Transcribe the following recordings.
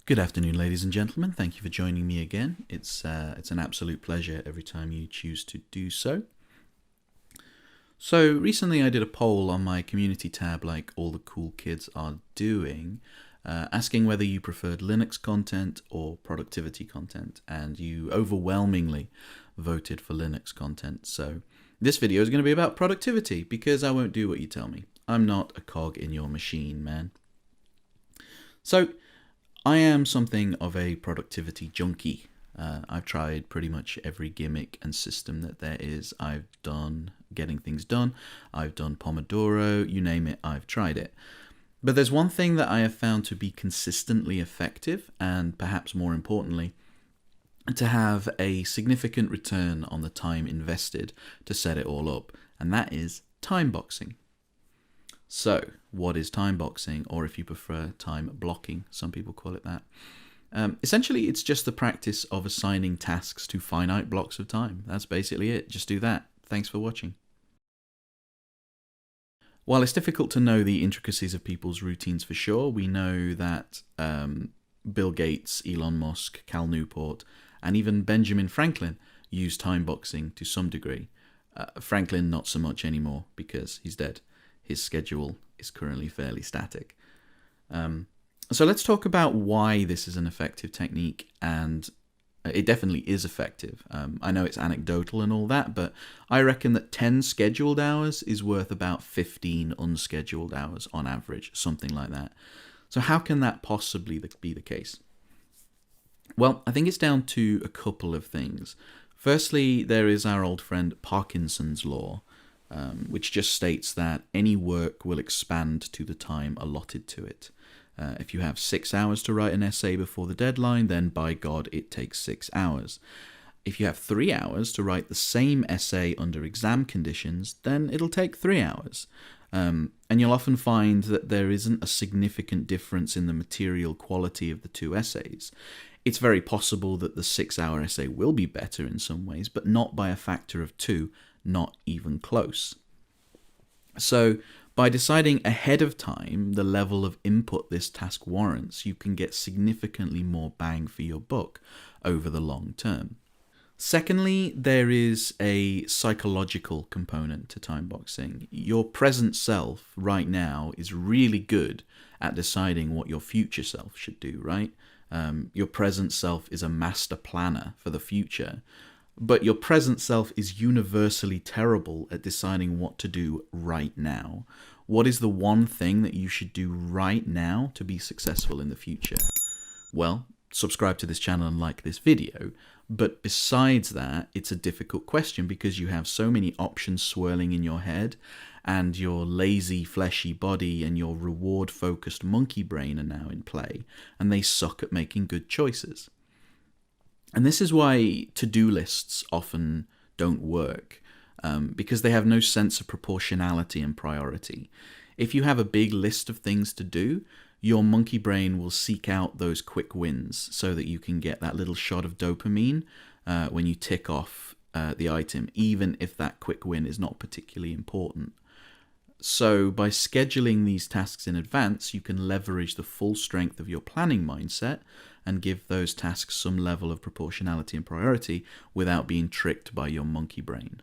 Good afternoon, ladies and gentlemen. Thank you for joining me again. It's an absolute pleasure every time you choose to do so. So recently I did a poll on my community tab like all the cool kids are doing, asking whether you preferred Linux content or productivity content, and you overwhelmingly voted for Linux content. So this video is going to be about productivity because I won't do what you tell me. I'm not a cog in your machine, man. So I am something of a productivity junkie. I've tried pretty much every gimmick and system that there is. I've done getting things done. I've done Pomodoro, you name it, I've tried it. But there's one thing that I have found to be consistently effective, and perhaps more importantly, to have a significant return on the time invested to set it all up, and that is time boxing. So, what is time boxing, or if you prefer, time blocking? Some people call it that. Essentially, it's just the practice of assigning tasks to finite blocks of time. That's basically it. Just do that. Thanks for watching. While it's difficult to know the intricacies of people's routines for sure, we know that Bill Gates, Elon Musk, Cal Newport, and even Benjamin Franklin use time boxing to some degree. Franklin not so much anymore because he's dead. His schedule is currently fairly static. So let's talk about why this is an effective technique, and it definitely is effective. I know it's anecdotal and all that, but I reckon that 10 scheduled hours is worth about 15 unscheduled hours on average, something like that. So how can that possibly be the case? Well, I think it's down to a couple of things. Firstly, there is our old friend Parkinson's law, which just states that any work will expand to the time allotted to it. If you have 6 hours to write an essay before the deadline, then by God, it takes 6 hours. If you have 3 hours to write the same essay under exam conditions, then it'll take 3 hours. And you'll often find that there isn't a significant difference in the material quality of the two essays. It's very possible that the 6-hour essay will be better in some ways, but not by a factor of 2, not even close. So by deciding ahead of time the level of input this task warrants, you can get significantly more bang for your buck over the long term. Secondly, there is a psychological component to time boxing. Your present self right now is really good at deciding what your future self should do, right? Your present self is a master planner for the future, but your present self is universally terrible at deciding what to do right now. What is the one thing that you should do right now to be successful in the future? Well, subscribe to this channel and like this video. But besides that, it's a difficult question because you have so many options swirling in your head, and your lazy, fleshy body and your reward-focused monkey brain are now in play, and they suck at making good choices. And this is why to-do lists often don't work, because they have no sense of proportionality and priority. If you have a big list of things to do, your monkey brain will seek out those quick wins so that you can get that little shot of dopamine when you tick off the item, even if that quick win is not particularly important. So by scheduling these tasks in advance, you can leverage the full strength of your planning mindset and give those tasks some level of proportionality and priority without being tricked by your monkey brain.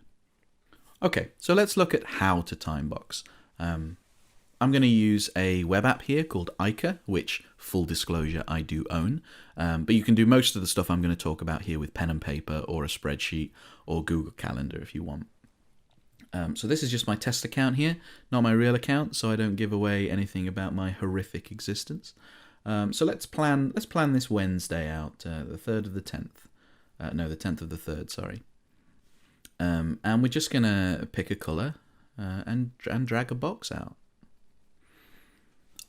Okay, so let's look at how to time box. I'm going to use a web app here called Aika, which, full disclosure, I do own. But you can do most of the stuff I'm going to talk about here with pen and paper or a spreadsheet or Google Calendar if you want. So this is just my test account here, not my real account, so I don't give away anything about my horrific existence. So let's plan this Wednesday out, the 3rd of the 10th. No, the 10th of the 3rd, sorry. And we're just going to pick a colour and drag a box out.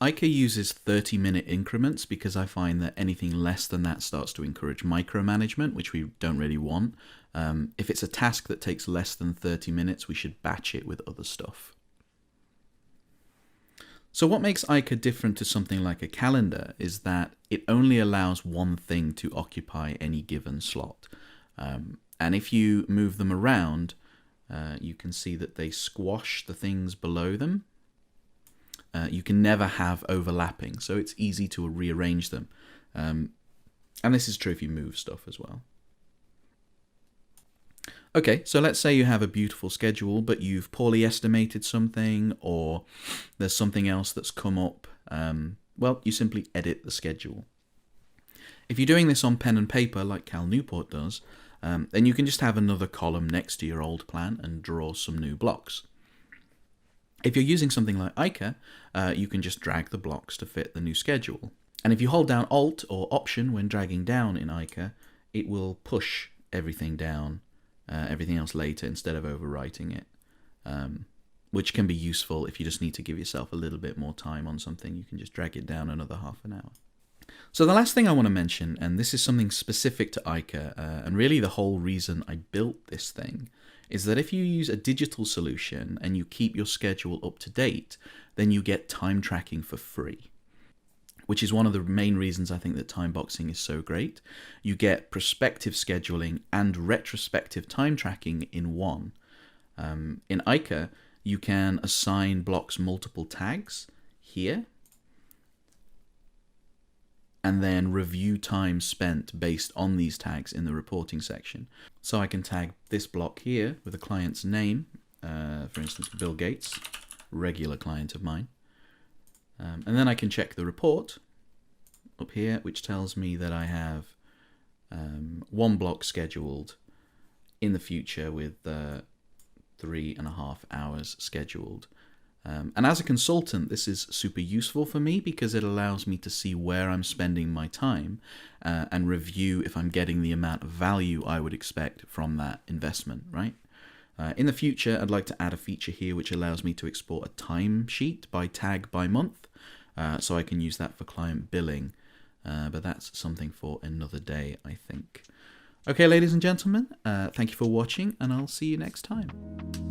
Aika uses 30-minute increments because I find that anything less than that starts to encourage micromanagement, which we don't really want. If it's a task that takes less than 30 minutes, we should batch it with other stuff. So what makes Aika different to something like a calendar is that it only allows one thing to occupy any given slot. And if you move them around, you can see that they squash the things below them. You can never have overlapping, so it's easy to rearrange them. And this is true if you move stuff as well. Okay, so let's say you have a beautiful schedule, but you've poorly estimated something, or there's something else that's come up. Well, you simply edit the schedule. If you're doing this on pen and paper, like Cal Newport does, then you can just have another column next to your old plan and draw some new blocks. If you're using something like Aika, you can just drag the blocks to fit the new schedule. And if you hold down Alt or Option when dragging down in Aika, it will push everything down, everything else later, instead of overwriting it, which can be useful if you just need to give yourself a little bit more time on something. You can just drag it down another half an hour. So the last thing I want to mention, and this is something specific to Aika, and really the whole reason I built this thing, is that if you use a digital solution and you keep your schedule up to date, then you get time tracking for free, which is one of the main reasons I think that time boxing is so great. You get prospective scheduling and retrospective time tracking in one. In Aika, you can assign blocks multiple tags here, and then review time spent based on these tags in the reporting section. So I can tag this block here with a client's name, for instance, Bill Gates, regular client of mine. And then I can check the report up here, which tells me that I have one block scheduled in the future with 3.5 hours scheduled. And as a consultant, this is super useful for me because it allows me to see where I'm spending my time and review if I'm getting the amount of value I would expect from that investment, right? In the future, I'd like to add a feature here which allows me to export a timesheet by tag by month, so I can use that for client billing. But that's something for another day, I think. Okay, ladies and gentlemen, thank you for watching, and I'll see you next time.